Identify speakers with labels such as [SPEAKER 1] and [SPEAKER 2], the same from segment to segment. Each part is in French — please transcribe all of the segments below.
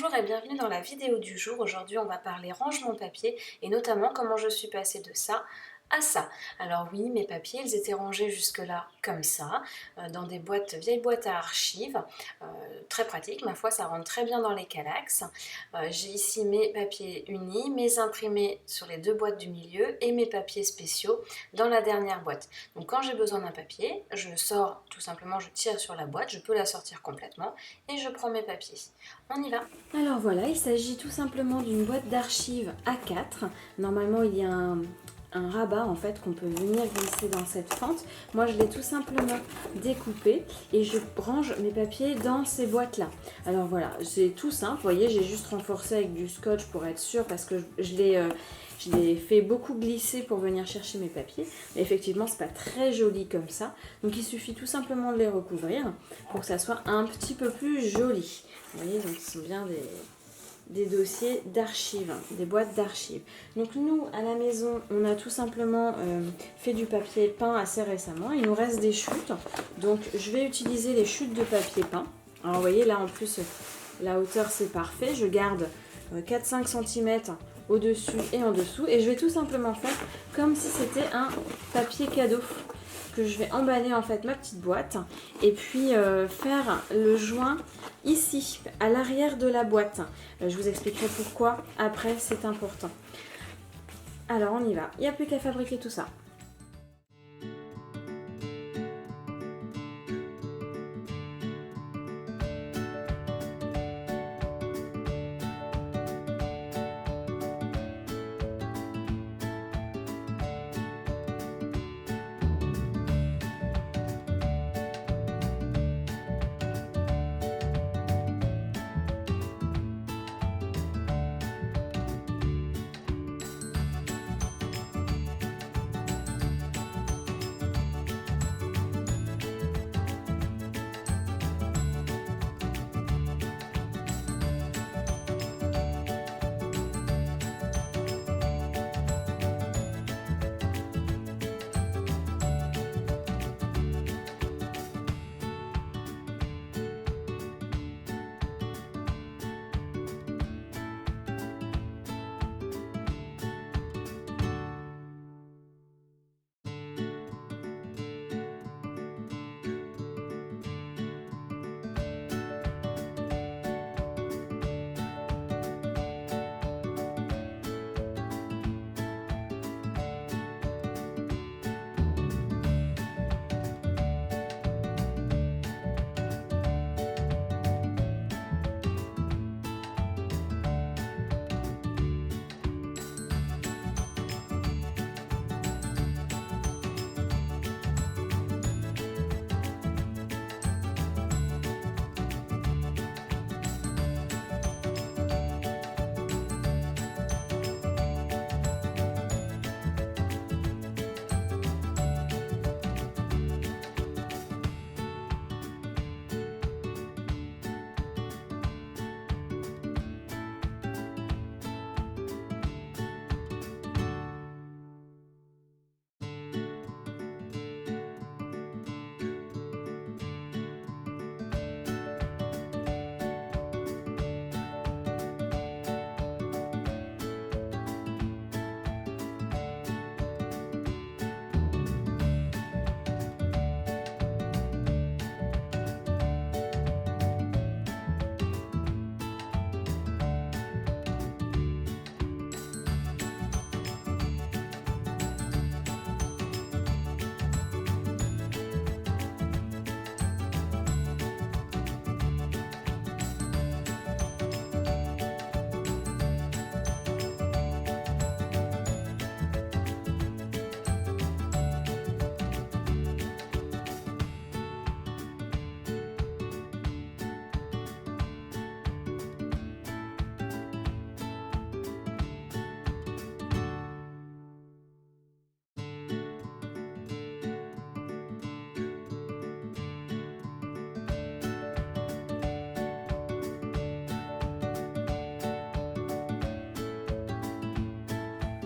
[SPEAKER 1] Bonjour et bienvenue dans la vidéo du jour. Aujourd'hui on va parler rangement de papier et notamment comment je suis passée de ça à ça. Alors oui, mes papiers ils étaient rangés jusque là comme ça, dans des boîtes, vieilles boîtes à archives, très pratique, ma foi ça rentre très bien dans les calax. J'ai ici mes papiers unis, mes imprimés sur les deux boîtes du milieu et mes papiers spéciaux dans la dernière boîte. Donc quand j'ai besoin d'un papier, je sors tout simplement, je tire sur la boîte, je peux la sortir complètement et je prends mes papiers. On y va. Alors voilà, il s'agit tout simplement d'une boîte d'archives A4. Normalement, il y a un rabat en fait qu'on peut venir glisser dans cette fente. Moi, je l'ai tout simplement découpé et je range mes papiers dans ces boîtes-là. Alors voilà, c'est tout simple. Vous voyez, j'ai juste renforcé avec du scotch pour être sûr parce que je l'ai fait beaucoup glisser pour venir chercher mes papiers. Mais effectivement, c'est pas très joli comme ça. Donc, il suffit tout simplement de les recouvrir pour que ça soit un petit peu plus joli. Vous voyez, donc ce sont bien des dossiers d'archives, des boîtes d'archives. Donc nous, à la maison, on a tout simplement fait du papier peint assez récemment. Il nous reste des chutes. Donc je vais utiliser les chutes de papier peint. Alors vous voyez, là en plus, la hauteur c'est parfait. Je garde 4-5 cm au-dessus et en dessous. Et je vais tout simplement faire comme si c'était un papier cadeau. Que je vais emballer en fait ma petite boîte et puis faire le joint ici à l'arrière de la boîte. Je vous expliquerai pourquoi après, c'est important. Alors on y va, il n'y a plus qu'à fabriquer tout ça.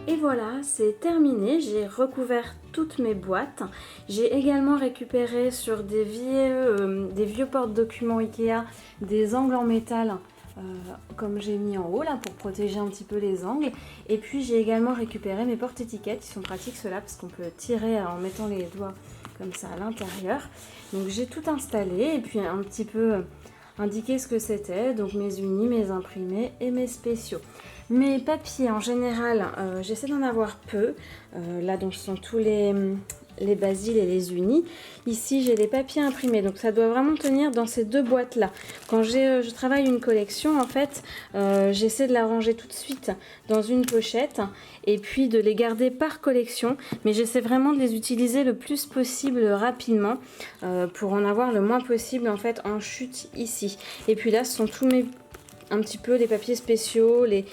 [SPEAKER 1] Et voilà, c'est terminé, j'ai recouvert toutes mes boîtes. J'ai également récupéré sur des vieux porte-documents Ikea des angles en métal comme j'ai mis en haut là pour protéger un petit peu les angles. Et puis j'ai également récupéré mes porte-étiquettes, ils sont pratiques ceux-là parce qu'on peut tirer en mettant les doigts comme ça à l'intérieur. Donc j'ai tout installé et puis un petit peu indiqué ce que c'était, donc mes unis, mes imprimés et mes spéciaux. Mes papiers en général, j'essaie d'en avoir peu. Là donc ce sont tous les basiles et les unis. Ici j'ai les papiers imprimés, donc ça doit vraiment tenir dans ces deux boîtes là. Quand je travaille une collection en fait, j'essaie de la ranger tout de suite dans une pochette et puis de les garder par collection, mais j'essaie vraiment de les utiliser le plus possible rapidement pour en avoir le moins possible en fait en chute ici. Et puis là ce sont tous mes un petit peu les papiers spéciaux, les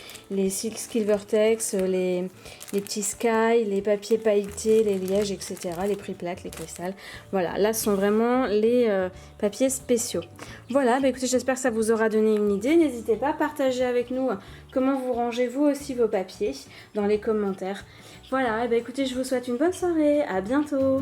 [SPEAKER 1] Silvertex, les petits Sky, les papiers pailletés, les lièges, etc. Les prix plaques, les cristals. Voilà, là ce sont vraiment les papiers spéciaux. Voilà, bah écoutez, j'espère que ça vous aura donné une idée. N'hésitez pas à partager avec nous comment vous rangez vous aussi vos papiers dans les commentaires. Voilà, bah écoutez, je vous souhaite une bonne soirée. À bientôt.